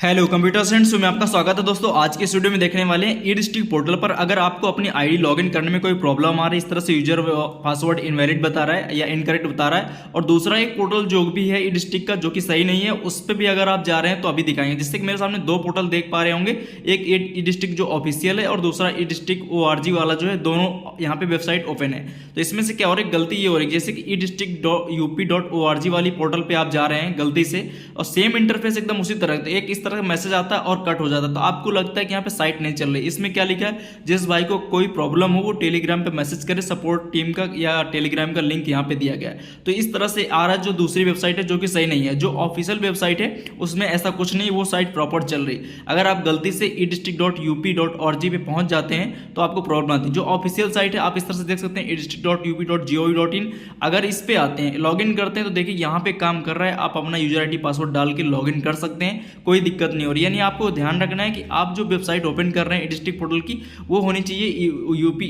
Hello computer science में आपका स्वागत है दोस्तों। आज के इस वीडियो में देखने वाले हैं ई डिस्ट्रिक्ट पोर्टल पर अगर आपको अपनी आईडी लॉगिन करने में कोई प्रॉब्लम आ रही है, इस तरह से यूजर पासवर्ड इनवैलिड बता रहा है या इनकरेक्ट बता रहा है, और दूसरा एक पोर्टल जो भी है ई डिस्ट्रिक्ट का जो कि सही नहीं है, उस पर भी अगर आप जा रहे हैं तो अभी दिखाएंगे। जिससे कि मेरे सामने दो पोर्टल देख पा रहे होंगे, एक ई डिस्ट्रिक्ट जो ऑफिशियल है और दूसरा ई डिस्ट्रिक्ट ORG वाला जो है, दोनों यहाँ पे वेबसाइट ओपन है। तो इसमें से क्या हो रही है, गलती ये हो रही है जैसे कि e-district.up.org वाली पोर्टल पे आप जा रहे हैं गलती से, और सेम इंटरफेस एकदम उसी तरह, तो एक इस तरह का मैसेज आता है और कट हो जाता है, तो आपको लगता है कि यहाँ पे साइट नहीं चल रही। इसमें क्या लिखा है, जिस भाई को कोई प्रॉब्लम हो वो टेलीग्राम पे मैसेज करे, सपोर्ट टीम का या टेलीग्राम का लिंक यहाँ पे दिया गया है। तो इस तरह से आ रहा है जो दूसरी वेबसाइट है जो कि सही नहीं है। जो ऑफिशियल वेबसाइट है उसमें ऐसा कुछ नहीं, वो साइट प्रॉपर चल रही। अगर आप गलती से e-district.up.org पे पहुंच जाते हैं तो आपको प्रॉब्लम आती है। जो ऑफिशियल साइट है आप इस तरह से देख सकते हैं e-district.up.gov.in। अगर इस पे आते हैं, लॉगिन करते हैं, तो देखिए यहाँ पे काम कर रहा है। आप अपना यूजर आईडी पासवर्ड डाल के लॉगिन कर सकते हैं, कोई दिक्कत नहीं हो रही। यानी आपको ध्यान रखना है कि आप जो वेबसाइट ओपन कर रहे हैं ई डिस्ट्रिक्ट पोर्टल की, वो होनी चाहिए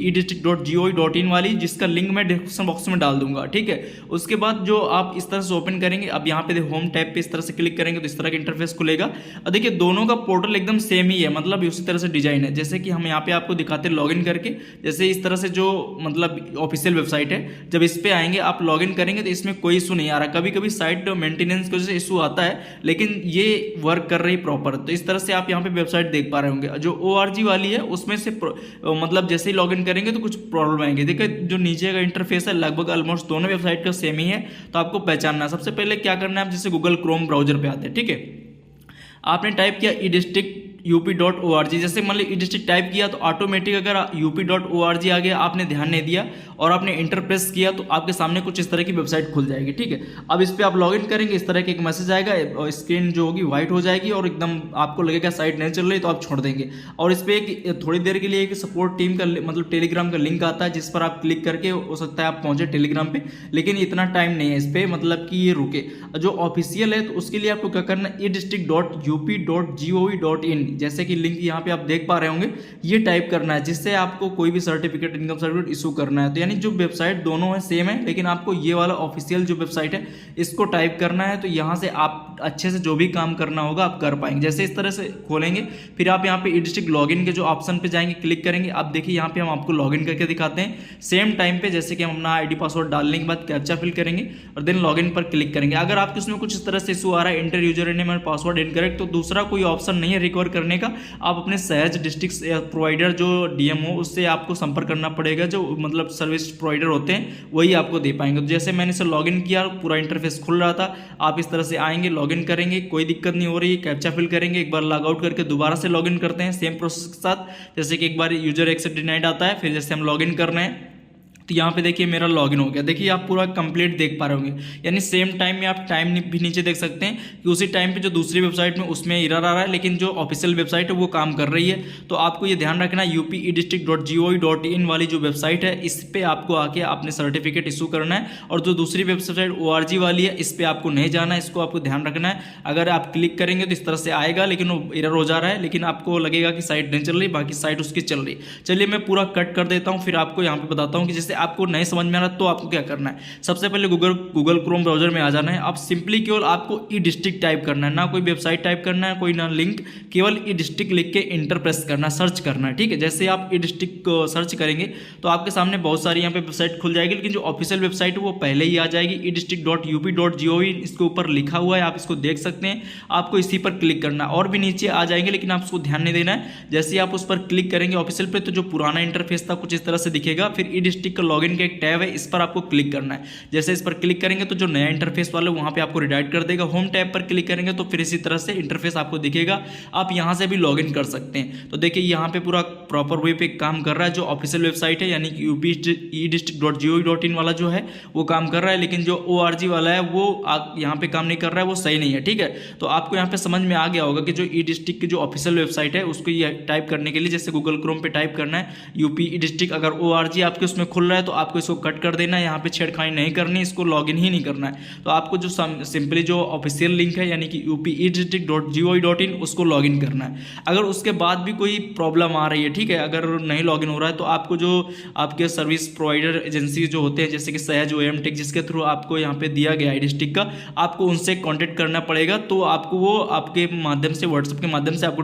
e-district.gov.in वाली, जिसका लिंक मैं डिस्क्रिप्शन बॉक्स में डाल दूंगा, ठीक है। उसके बाद जो आप इस तरह से ओपन करेंगे, अब यहाँ पे होम टैब पे इस तरह से क्लिक करेंगे तो इस तरह का इंटरफेस खुलेगा। और देखिए दोनों का पोर्टल एकदम सेम ही है, मतलब उसी तरह से डिजाइन है। जैसे कि हम यहाँ पे आपको दिखाते हैं लॉगिन करके, जैसे इस तरह से जो मतलब ऑफिशियल वेबसाइट है, जब इस पे आएंगे आप लॉगिन करेंगे तो इसमें कोई इशू नहीं आ रहा। कभी कभी साइट मेंटेनेंस की वजह से इशू आता है, लेकिन ये वर्क कर रही प्रॉपर। तो इस तरह से आप यहाँ पे वेबसाइट देख पा रहे होंगे। जो ORG वाली है उसमें से मतलब जैसे ही लॉगिन करेंगे तो कुछ प्रॉब्लम आएंगे। देखिए जो नीचे का इंटरफेस है लगभग ऑलमोस्ट दोनों वेबसाइट का सेम ही है। तो आपको पहचानना है, सबसे पहले क्या करना है, आप जैसे गूगल क्रोम ब्राउजर पे आते हैं, ठीक है। आपने टाइप किया e-district.up.org, जैसे मान ली e-district टाइप किया तो ऑटोमेटिक अगर up.org आ गया, आपने ध्यान नहीं दिया और आपने इंटर प्रेस किया तो आपके सामने कुछ इस तरह की वेबसाइट खुल जाएगी, ठीक है। अब इस पर आप लॉगिन करेंगे, इस तरह का एक मैसेज आएगा और स्क्रीन जो होगी व्हाइट हो जाएगी और एकदम आपको लगेगा साइट नहीं चल रही, तो आप छोड़ देंगे। और इस पर एक थोड़ी देर के लिए एक सपोर्ट टीम का मतलब टेलीग्राम का लिंक आता है, जिस पर आप क्लिक करके हो सकता है आप पहुंचे टेलीग्राम पे, लेकिन इतना टाइम नहीं है इस पर, मतलब कि ये रुके। जो ऑफिशियल है तो उसके लिए आपको क्या करना है, e-district.up.gov.in जैसे कि लिंक यहाँ पे आप देख पा रहे होंगे, ये टाइप करना है, जिससे आपको कोई भी सर्टिफिकेट, इनकम सर्टिफिकेट इशू करना है। तो यानी जो वेबसाइट दोनों है सेम है, लेकिन आपको ये वाला ऑफिशियल जो वेबसाइट है इसको टाइप करना है। तो यहाँ से आप अच्छे से जो भी काम करना होगा आप कर पाएंगे। जैसे इस तरह से खोलेंगे, फिर आप यहाँ पे ई डिस्ट्रिक्ट लॉगिन के जो ऑप्शन पे जाएंगे, क्लिक करेंगे। आप देखिए यहाँ पे हम आपको लॉगिन करके दिखाते हैं सेम टाइम पे, जैसे कि हम अपना आईडी पासवर्ड डालने के बाद कैप्चा फिल करेंगे और देन लॉगिन पर क्लिक करेंगे। अगर आपके उसमें कुछ इस तरह से इशू आ रहा है, इंटर यूजर नेम और पासवर्ड इनकरेक्ट, तो दूसरा कोई ऑप्शन नहीं है रिकवर करने का। आप अपने सहज डिस्ट्रिक्ट प्रोवाइडर जो DM हो उससे आपको संपर्क करना पड़ेगा। जो मतलब सर्विस प्रोवाइडर होते हैं वही आपको दे पाएंगे। तो जैसे मैंने इसे लॉगिन किया, पूरा इंटरफेस खुल रहा था, आप इस तरह से आएंगे, लॉगिन करेंगे, कोई दिक्कत नहीं हो रही, कैप्चा फिल करेंगे, एक बार लॉग आउट करके दोबारा से लॉगिन करते हैं सेम प्रोसेस के साथ। जैसे कि एक बार यूजर एक्सेप्ट डिनाइड आता है, फिर जैसे हम लॉगिन कर रहे हैं तो यहाँ पे देखिए मेरा लॉगिन हो गया। देखिए आप पूरा कंप्लीट देख पा रहे होंगे, यानी सेम टाइम में आप टाइम भी नीचे देख सकते हैं कि उसी टाइम पे जो दूसरी वेबसाइट में उसमें एरर आ रहा है, लेकिन जो ऑफिशियल वेबसाइट है वो काम कर रही है। तो आपको ये ध्यान रखना है, e-district.gov.in वाली जो वेबसाइट है इस पर आपको आके अपने सर्टिफिकेट इशू करना है, और जो दूसरी वेबसाइट ORG वाली है इस पर आपको नहीं जाना है। इसको आपको ध्यान रखना है। अगर आप क्लिक करेंगे तो इस तरह से आएगा, लेकिन वो एरर हो जा रहा है, लेकिन आपको लगेगा कि साइट नहीं चल रही, बाकी साइट उसकी चल रही। चलिए मैं पूरा कट कर देता हूँ, फिर आपको यहाँ पे बताता हूँ कि जैसे आपको नहीं समझ में आ रहा तो आपको क्या करना है। सबसे पहले गूगल क्रोम ब्राउजर में आ जाना है। आप सिंपली केवल आपको e-district टाइप करना है, ना कोई वेबसाइट टाइप करना है, कोई ना लिंक, केवल e-district लिख के इंटर प्रेस करना है, सर्च करना है, ठीक है। जैसे आप e-district सर्च करेंगे तो आपके सामने बहुत सारी यहाँ पे वेबसाइट खुल जाएगी, लेकिन जो ऑफिशियल वेबसाइट है वो पहले ही आ जाएगी, e-district.up.gov.in इसके ऊपर लिखा हुआ है, आप इसको देख सकते हैं। आपको इसी पर क्लिक करना है, और भी नीचे आ जाएंगे, लेकिन आप उसको ध्यान नहीं देना है। जैसे आप उस पर क्लिक करेंगे ऑफिशियल पे, तो जो पुराना इंटरफेस था कुछ इस तरह से दिखेगा। फिर e-district का लॉगिन का एक टैब है, इस पर आपको क्लिक करना है। जैसे इस पर क्लिक करेंगे तो जो नया इंटरफेस वाला वहां पे आपको रिडायरेक्ट कर देगा। होम टैब पर क्लिक करेंगे तो फिर इसी तरह से इंटरफेस आपको दिखेगा, आप यहां से भी लॉगिन कर सकते हैं। तो देखिए यहां पे पूरा प्रॉपर वे पे काम कर रहा है। जो ऑफिशियल वेबसाइट है यानी कि e-district.gov.in वाला जो है वो काम कर रहा है, लेकिन जो ORG वाला है वो यहाँ पे काम नहीं कर रहा है, वो सही नहीं है, ठीक है। तो आपको यहाँ पे समझ में आ गया होगा कि जो e-district की जो ऑफिशियल वेबसाइट है उसको ये टाइप करने के लिए जैसे गूगल क्रोम पे टाइप करना है e-district। अगर ORG आपके उसमें खुल रहा रहा है तो आपको इसको कट कर देना है, यहाँ पे छेड़खानी नहीं करनी, इसको लॉगिन ही नहीं करना है। तो आपको जो सिंपली जो ऑफिशियल लिंक है यानी कि upedistrict.gov.in उसको लॉगिन करना है। अगर उसके बाद भी कोई प्रॉब्लम आ रही है, ठीक है, अगर नहीं लॉगिन हो रहा है तो आपको जो आपके सर्विस प्रोवाइडर एजेंसी जो होते हैं जैसे कि सहज OM टेक जिसके थ्रू आपको यहाँ पे दिया गया है डिस्ट्रिक्ट का, आपको उनसे कॉन्टेक्ट करना पड़ेगा। तो आपको वो आपके माध्यम से व्हाट्सएप के माध्यम से आपको